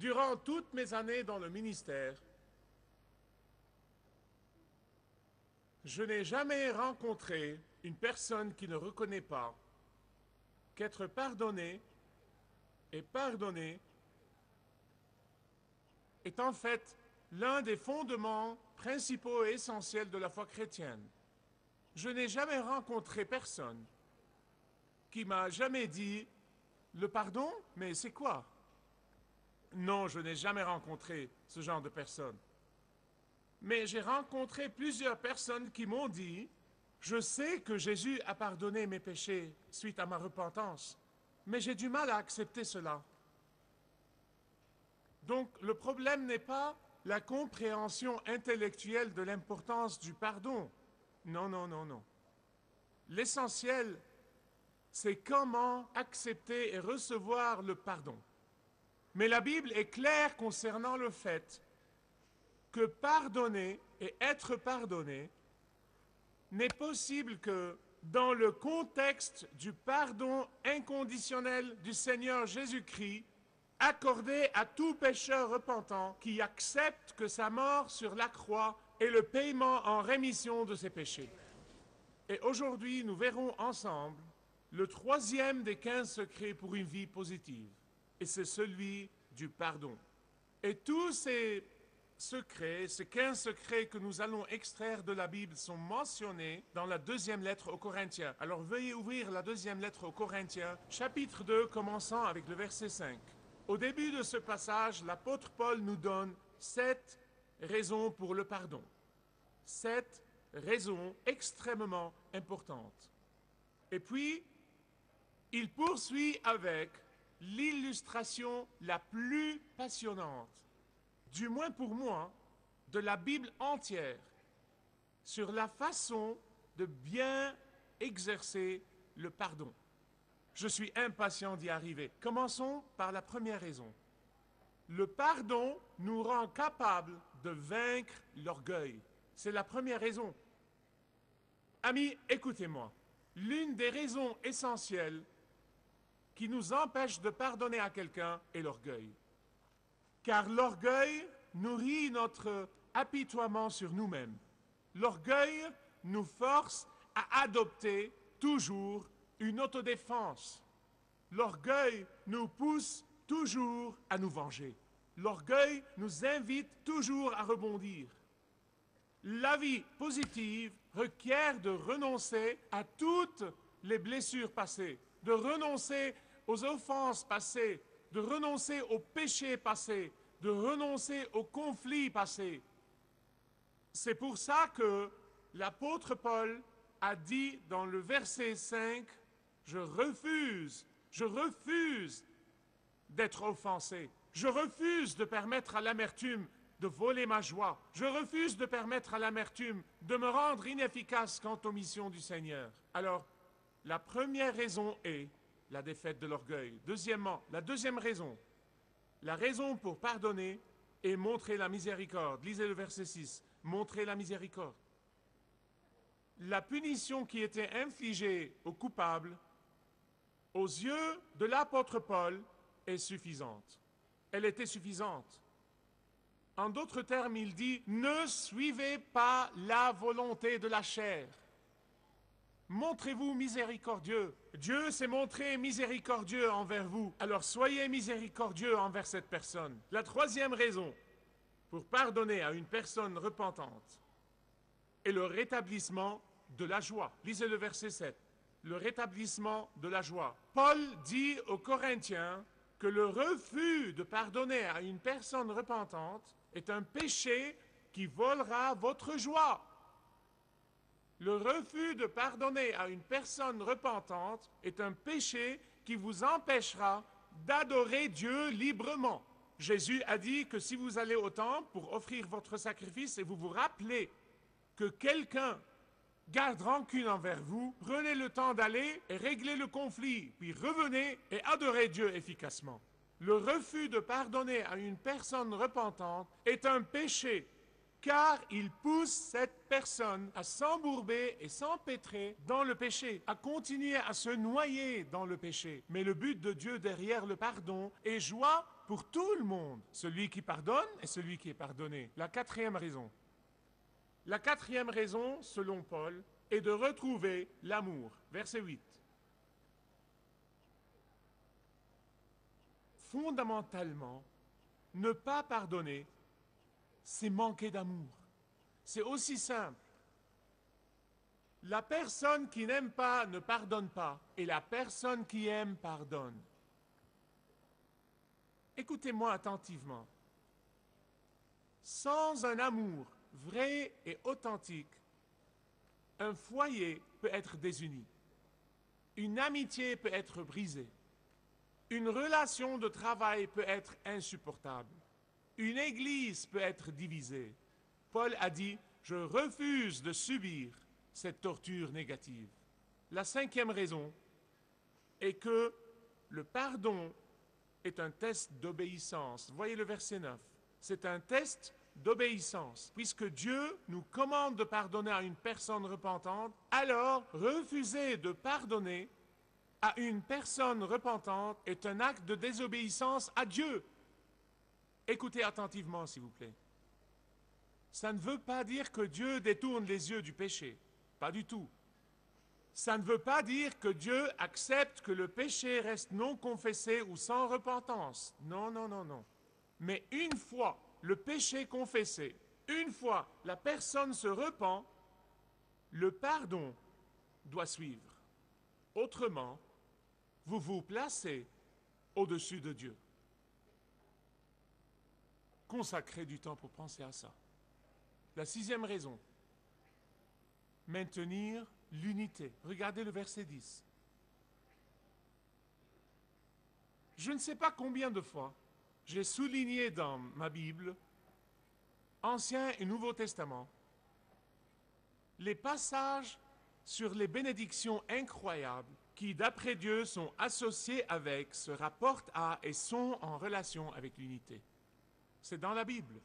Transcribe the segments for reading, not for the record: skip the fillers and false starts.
Durant toutes mes années dans le ministère, je n'ai jamais rencontré une personne qui ne reconnaît pas qu'être pardonné et pardonné est en fait l'un des fondements principaux et essentiels de la foi chrétienne. Je n'ai jamais rencontré personne qui m'a jamais dit « Le pardon, mais c'est quoi ?» Non, je n'ai jamais rencontré ce genre de personne. Mais j'ai rencontré plusieurs personnes qui m'ont dit « Je sais que Jésus a pardonné mes péchés suite à ma repentance, mais j'ai du mal à accepter cela. » Donc le problème n'est pas la compréhension intellectuelle de l'importance du pardon. Non, non, non, non. L'essentiel, c'est comment accepter et recevoir le pardon. Mais la Bible est claire concernant le fait que pardonner et être pardonné n'est possible que dans le contexte du pardon inconditionnel du Seigneur Jésus-Christ, accordé à tout pécheur repentant qui accepte que sa mort sur la croix est le paiement en rémission de ses péchés. Et aujourd'hui, nous verrons ensemble le troisième des 15 secrets pour une vie positive. Et c'est celui du pardon. Et tous ces secrets, ces 15 secrets que nous allons extraire de la Bible sont mentionnés dans la deuxième lettre aux Corinthiens. Alors veuillez ouvrir la deuxième lettre aux Corinthiens, chapitre 2, commençant avec le verset 5. Au début de ce passage, l'apôtre Paul nous donne 7 raisons pour le pardon. 7 raisons extrêmement importantes. Et puis, il poursuit avec l'illustration la plus passionnante, du moins pour moi, de la Bible entière, sur la façon de bien exercer le pardon. Je suis impatient d'y arriver. Commençons par la première raison. Le pardon nous rend capables de vaincre l'orgueil. C'est la première raison. Amis, écoutez-moi. L'une des raisons essentielles qui nous empêche de pardonner à quelqu'un est l'orgueil. Car l'orgueil nourrit notre apitoiement sur nous-mêmes. L'orgueil nous force à adopter toujours une autodéfense. L'orgueil nous pousse toujours à nous venger. L'orgueil nous invite toujours à rebondir. La vie positive requiert de renoncer à toutes les blessures passées, de renoncer aux offenses passées, de renoncer aux péchés passés, de renoncer aux conflits passés. C'est pour ça que l'apôtre Paul a dit dans le verset 5, « Je refuse d'être offensé. Je refuse de permettre à l'amertume de voler ma joie. Je refuse de permettre à l'amertume de me rendre inefficace quant aux missions du Seigneur. » Alors, la première raison est la défaite de l'orgueil. Deuxièmement, la deuxième raison, la raison pour pardonner est montrer la miséricorde. Lisez le verset 6, montrer la miséricorde. La punition qui était infligée aux coupables, aux yeux de l'apôtre Paul, est suffisante. Elle était suffisante. En d'autres termes, il dit, ne suivez pas la volonté de la chair. Montrez-vous miséricordieux. Dieu s'est montré miséricordieux envers vous. Alors soyez miséricordieux envers cette personne. La troisième raison pour pardonner à une personne repentante est le rétablissement de la joie. Lisez le verset 7. Le rétablissement de la joie. Paul dit aux Corinthiens que le refus de pardonner à une personne repentante est un péché qui volera votre joie. Le refus de pardonner à une personne repentante est un péché qui vous empêchera d'adorer Dieu librement. Jésus a dit que si vous allez au temple pour offrir votre sacrifice et vous vous rappelez que quelqu'un garde rancune envers vous, prenez le temps d'aller et régler le conflit, puis revenez et adorez Dieu efficacement. Le refus de pardonner à une personne repentante est un péché, car il pousse cette personne à s'embourber et s'empêtrer dans le péché, à continuer à se noyer dans le péché. Mais le but de Dieu derrière le pardon est joie pour tout le monde, celui qui pardonne et celui qui est pardonné. La quatrième raison. La quatrième raison, selon Paul, est de retrouver l'amour. Verset 8. Fondamentalement, ne pas pardonner, c'est manquer d'amour. C'est aussi simple. La personne qui n'aime pas ne pardonne pas, et la personne qui aime pardonne. Écoutez-moi attentivement. Sans un amour vrai et authentique, un foyer peut être désuni. Une amitié peut être brisée. Une relation de travail peut être insupportable. Une église peut être divisée. Paul a dit, je refuse de subir cette torture négative. La cinquième raison est que le pardon est un test d'obéissance. Voyez le verset 9. C'est un test d'obéissance. Puisque Dieu nous commande de pardonner à une personne repentante, alors refuser de pardonner à une personne repentante est un acte de désobéissance à Dieu. Écoutez attentivement, s'il vous plaît. Ça ne veut pas dire que Dieu détourne les yeux du péché. Pas du tout. Ça ne veut pas dire que Dieu accepte que le péché reste non confessé ou sans repentance. Non, non, non, non. Mais une fois le péché confessé, une fois la personne se repent, le pardon doit suivre. Autrement, vous vous placez au-dessus de Dieu. Consacrez du temps pour penser à ça. La sixième raison, maintenir l'unité. Regardez le verset 10. Je ne sais pas combien de fois j'ai souligné dans ma Bible, Ancien et Nouveau Testament, les passages sur les bénédictions incroyables qui, d'après Dieu, sont associés avec, se rapportent à et sont en relation avec l'unité. C'est dans la Bible.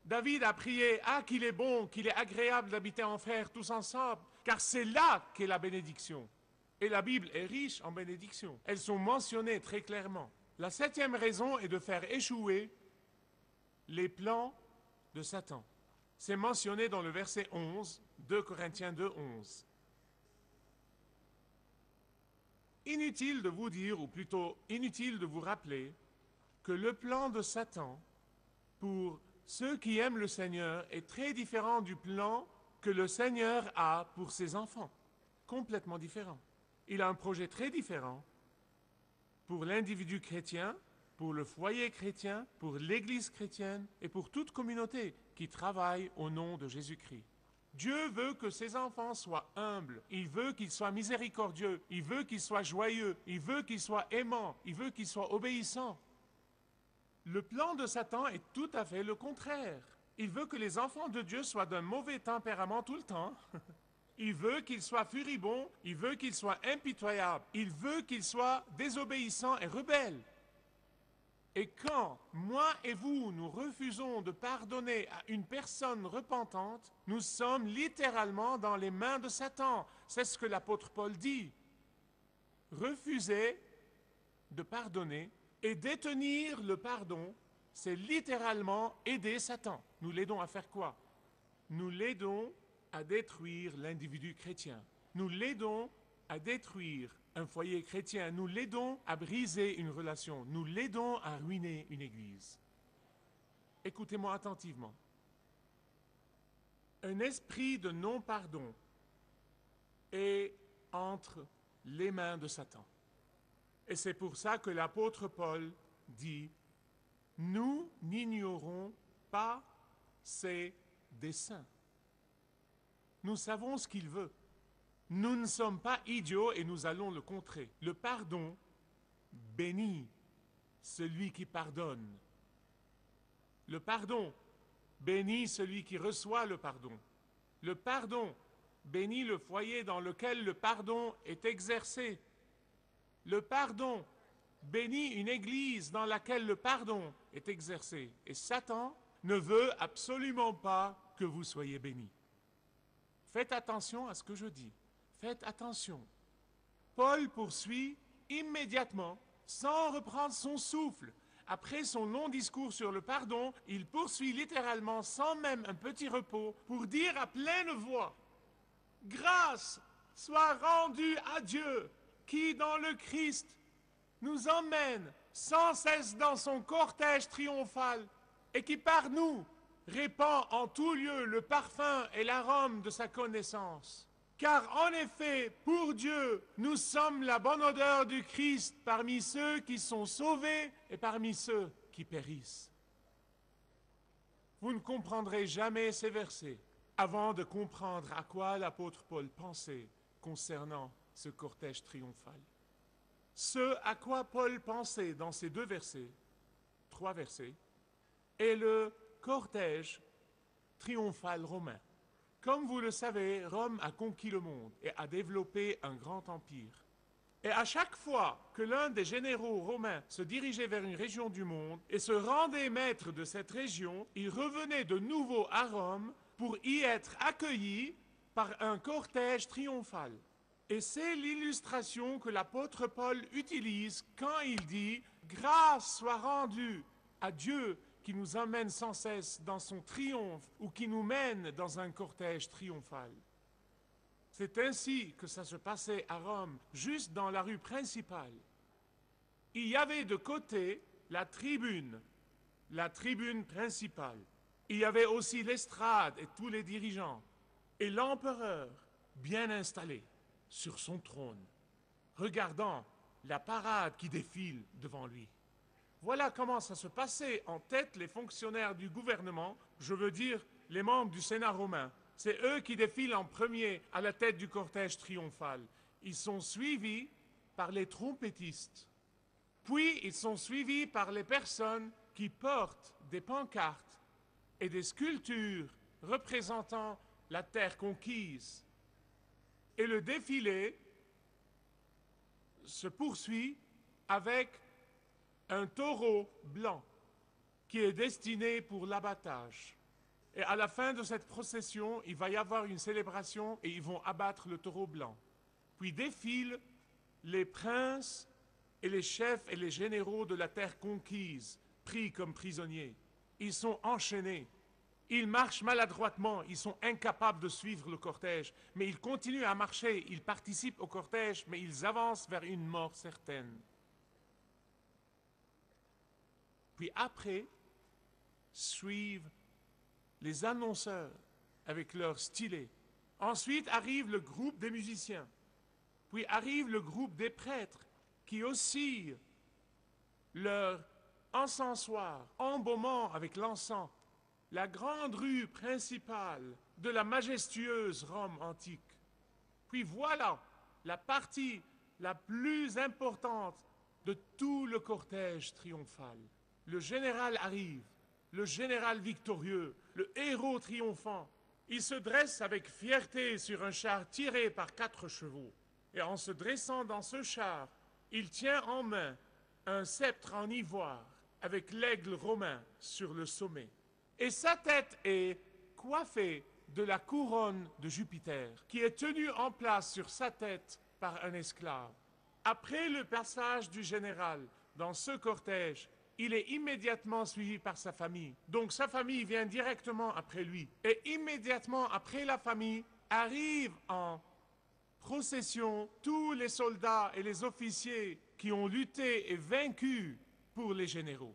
David a prié, « Ah, qu'il est bon, qu'il est agréable d'habiter en frères tous ensemble, car c'est là qu'est la bénédiction. » Et la Bible est riche en bénédictions. Elles sont mentionnées très clairement. La septième raison est de faire échouer les plans de Satan. C'est mentionné dans le verset 11, 2 Corinthiens 2, 11. Inutile de vous dire, ou plutôt inutile de vous rappeler, que le plan de Satan pour ceux qui aiment le Seigneur est très différent du plan que le Seigneur a pour ses enfants. Complètement différent. Il a un projet très différent pour l'individu chrétien, pour le foyer chrétien, pour l'Église chrétienne et pour toute communauté qui travaille au nom de Jésus-Christ. Dieu veut que ses enfants soient humbles, il veut qu'ils soient miséricordieux, il veut qu'ils soient joyeux, il veut qu'ils soient aimants, il veut qu'ils soient obéissants. Le plan de Satan est tout à fait le contraire. Il veut que les enfants de Dieu soient d'un mauvais tempérament tout le temps. Il veut qu'ils soient furibonds, il veut qu'ils soient impitoyables, il veut qu'ils soient désobéissants et rebelles. Et quand moi et vous, nous refusons de pardonner à une personne repentante, nous sommes littéralement dans les mains de Satan. C'est ce que l'apôtre Paul dit. Refuser de pardonner et détenir le pardon, c'est littéralement aider Satan. Nous l'aidons à faire quoi? Nous l'aidons à détruire l'individu chrétien. Nous l'aidons à détruire un foyer chrétien. Nous l'aidons à briser une relation. Nous l'aidons à ruiner une église. Écoutez-moi attentivement. Un esprit de non-pardon est entre les mains de Satan. Et c'est pour ça que l'apôtre Paul dit « Nous n'ignorons pas ses desseins. » Nous savons ce qu'il veut. Nous ne sommes pas idiots et nous allons le contrer. Le pardon bénit celui qui pardonne. Le pardon bénit celui qui reçoit le pardon. Le pardon bénit le foyer dans lequel le pardon est exercé. Le pardon bénit une église dans laquelle le pardon est exercé. Et Satan ne veut absolument pas que vous soyez bénis. Faites attention à ce que je dis. Faites attention. Paul poursuit immédiatement, sans reprendre son souffle, Après son long discours sur le pardon, il poursuit littéralement sans même un petit repos pour dire à pleine voix: grâce soit rendue à Dieu qui, dans le Christ, nous emmène sans cesse dans son cortège triomphal et qui par nous répand en tout lieu le parfum et l'arôme de sa connaissance. Car en effet, pour Dieu, nous sommes la bonne odeur du Christ parmi ceux qui sont sauvés et parmi ceux qui périssent. Vous ne comprendrez jamais ces versets avant de comprendre à quoi l'apôtre Paul pensait concernant ce cortège triomphal. Ce à quoi Paul pensait dans ces trois versets, est le cortège triomphal romain. Comme vous le savez, Rome a conquis le monde et a développé un grand empire. Et à chaque fois que l'un des généraux romains se dirigeait vers une région du monde et se rendait maître de cette région, il revenait de nouveau à Rome pour y être accueilli par un cortège triomphal. Et c'est l'illustration que l'apôtre Paul utilise quand il dit « Grâce soit rendue à Dieu » qui nous emmène sans cesse dans son triomphe ou qui nous mène dans un cortège triomphal. C'est ainsi que ça se passait à Rome, juste dans la rue principale. Il y avait de côté la tribune principale. Il y avait aussi l'estrade et tous les dirigeants, et l'empereur bien installé sur son trône, regardant la parade qui défile devant lui. Voilà comment ça se passait en tête les fonctionnaires du gouvernement, je veux dire les membres du Sénat romain. C'est eux qui défilent en premier à la tête du cortège triomphal. Ils sont suivis par les trompettistes. Puis ils sont suivis par les personnes qui portent des pancartes et des sculptures représentant la terre conquise. Et le défilé se poursuit avec un taureau blanc qui est destiné pour l'abattage. Et à la fin de cette procession, il va y avoir une célébration et ils vont abattre le taureau blanc. Puis défilent les princes et les chefs et les généraux de la terre conquise, pris comme prisonniers. Ils sont enchaînés. Ils marchent maladroitement, ils sont incapables de suivre le cortège, mais ils continuent à marcher, ils participent au cortège, mais ils avancent vers une mort certaine. Puis après, suivent les annonceurs avec leurs stylets. Ensuite arrive le groupe des musiciens. Puis arrive le groupe des prêtres qui oscillent leur encensoir, embaumant avec l'encens la grande rue principale de la majestueuse Rome antique. Puis voilà la partie la plus importante de tout le cortège triomphal. Le général arrive, le général victorieux, le héros triomphant. Il se dresse avec fierté sur un char tiré par 4 chevaux. Et en se dressant dans ce char, il tient en main un sceptre en ivoire avec l'aigle romain sur le sommet. Et sa tête est coiffée de la couronne de Jupiter, qui est tenue en place sur sa tête par un esclave. Après le passage du général dans ce cortège, il est immédiatement suivi par sa famille. Donc sa famille vient directement après lui. Et immédiatement après la famille, arrivent en procession tous les soldats et les officiers qui ont lutté et vaincu pour les généraux.